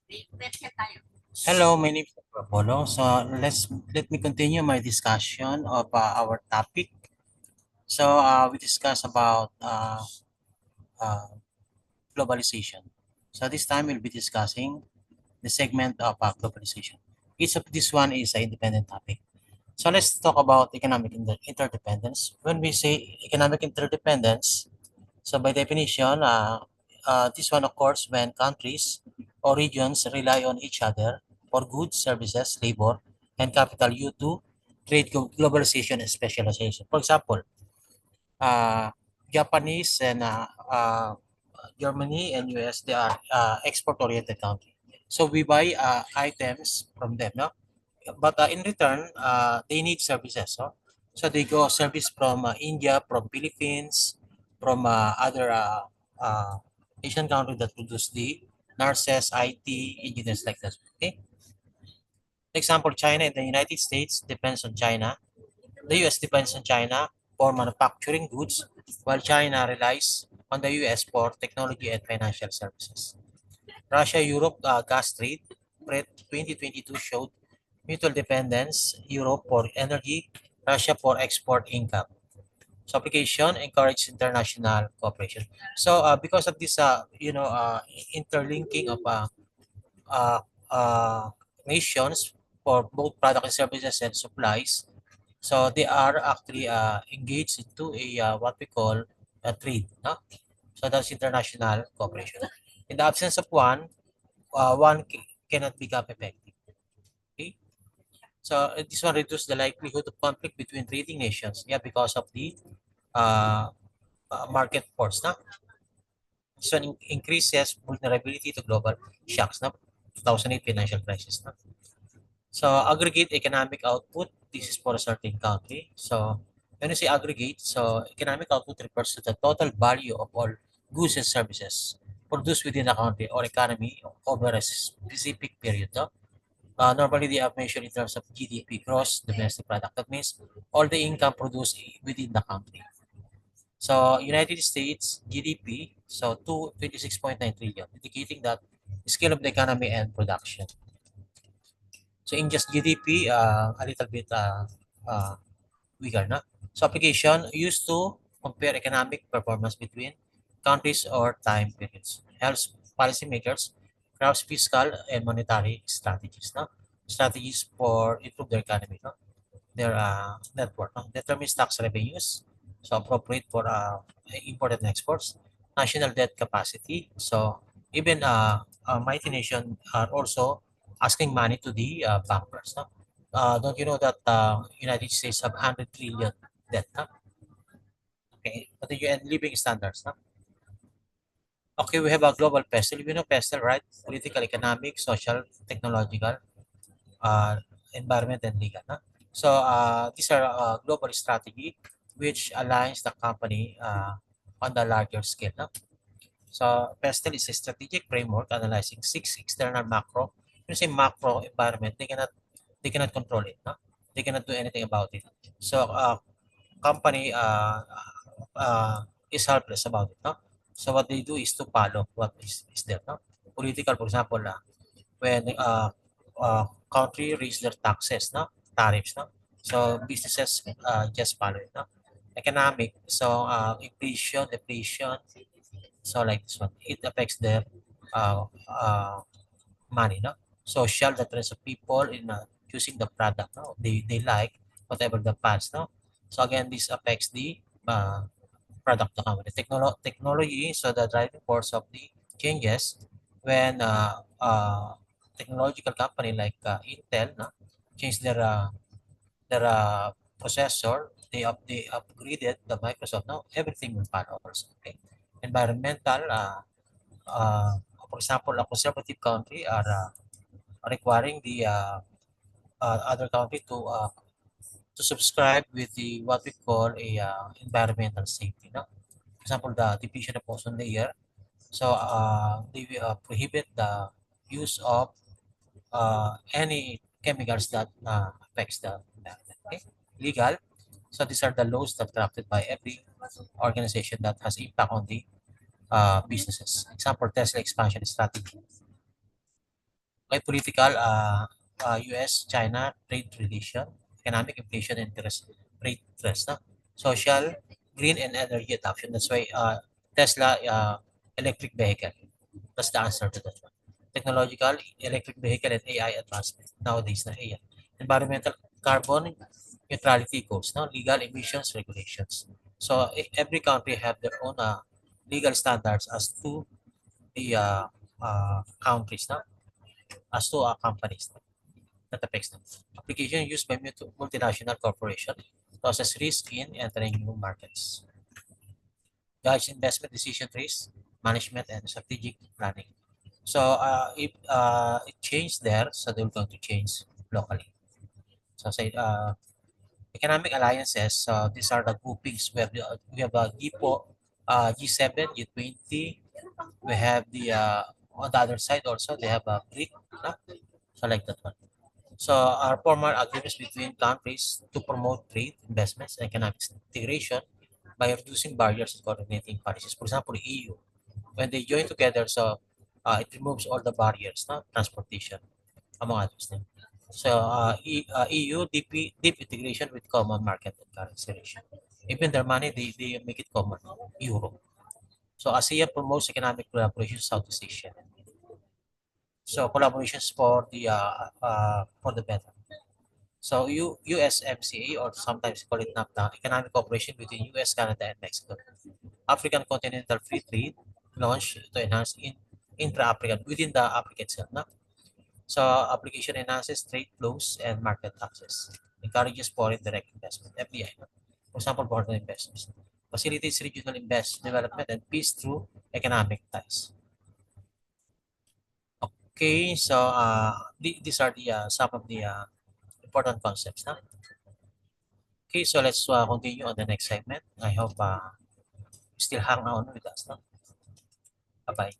Hello, my name is Apollo. So let me continue my discussion of our topic. We discuss about uh, globalization. So this time we'll be discussing the segment of globalization. Each of this one is an independent topic. So let's talk about economic interdependence. When we say economic interdependence, so by definition, this one occurs when countries or regions rely on each other for goods, services, labor, and capital due to globalization and specialization. For example, Japanese and Germany and US, they are export-oriented country. So we buy items from them, no? But in return, they need services. So they go service from India, from Philippines, from other Asian countries that produce the nurses, IT, engineers like that. Okay. Example, China and the United States depends on China. The US depends on China for manufacturing goods, while China relies on the US for technology and financial services. Russia-Europe gas trade spread 2022 showed mutual dependence, Europe for energy, Russia for export income. So application encourage international cooperation. So because of this, interlinking of uh, uh, nations for both product and services and supplies, so they are actually engaged into a what we call a trade. No? So that's international cooperation. In the absence of one, cannot become effective. Okay? So this one reduces the likelihood of conflict between trading nations. Yeah, because of the uh, market force. No? This one increases vulnerability to global shocks. No? 2008 financial crisis. No? So aggregate economic output. This is for a certain country. So when you say aggregate, so economic output refers to the total value of all goods and services produced within a country or economy over a specific period. No? Normally, they are measured in terms of GDP, gross domestic product. That means all the income produced within the country. So, United States GDP, so 226.9 trillion, indicating that scale of the economy and production. So, in just GDP, a little bit weaker, no? So, application used to compare economic performance between countries or time periods. Helps policymakers craft fiscal and monetary strategies, no? Strategies for improve their economy, no? Their network, no? Determines tax revenues, so appropriate for import and exports, national debt capacity. So even mighty nation are also asking money to the bankers. No? Don't you know that United States have 100 trillion debt? No? Okay, but the UN living standards. No? Okay, we have a global PESTEL. You know PESTEL, right? Political, economic, social, technological, uh, environment, and legal. No? So these are global strategy which aligns the company on the larger scale. No? So PESTEL is a strategic framework analyzing six external macro. When you say macro environment, they cannot control it. No? They cannot do anything about it. So company is helpless about it. No? So what they do is to follow what is there. No? Political, for example, when country raise their taxes, no? Tariffs, no? So businesses just follow it. No? Economic, so inflation, deflation, so like this one, it affects their uh, uh, money, no? Social, the trends of people in choosing the product, no? They like whatever the past, no? So again, this affects the product of the company. Technology, so the driving force of the changes when technological company like Intel, no? Change their processor, they upgraded the Microsoft. Now everything will follow also. Okay. Environmental, for example, a conservative country are requiring the other country to subscribe with the what we call a environmental safety. No? For example, the depletion of ozone layer. So they prohibit the use of any chemicals that affects the environment. Okay? Legal. So these are the laws that drafted by every organization that has impact on the businesses. Example, Tesla expansion strategy. Like political, US-China trade relation, economic inflation, interest rate stress, no? Social, green and energy adoption. That's why Tesla electric vehicle. That's the answer to that one. Technological, electric vehicle and AI advancement. Nowadays na AI. Environmental, carbon neutrality goals, no? Legal emissions regulations. So every country have their own legal standards as to the countries, no? As to companies that affects them. Application used by multinational corporation to assess risk in entering new markets. Guides investment decision risk, management, and strategic planning. So if it changed there, so they're going to change locally. So say economic alliances. So these are the groupings. We have G7, G20. We have the on the other side also they have a BRIC. No? So like that one. So our formal agreements between countries to promote trade, investments, and economic integration by reducing barriers and coordinating policies. For example, the EU, when they join together, so it removes all the barriers, no? Transportation, among others. No? So EU deep integration with common market and currency ratio. Even their money, they make it common, euro. So ASEAN promotes economic collaboration in Southeast Asia. So collaborations for the better. So USMCA, or sometimes call it NAFTA, economic cooperation between US, Canada, and Mexico. African Continental Free Trade launched to enhance intra-African within the Africa itself. No? So application enhances trade flows and market access, encourages foreign direct investment (FDI). No? For example, foreign investors facilitates regional development and peace through economic ties. Okay, so these are the some of the important concepts. No? Okay, so let's continue on the next segment. I hope you still hang on with us. No? Bye-bye.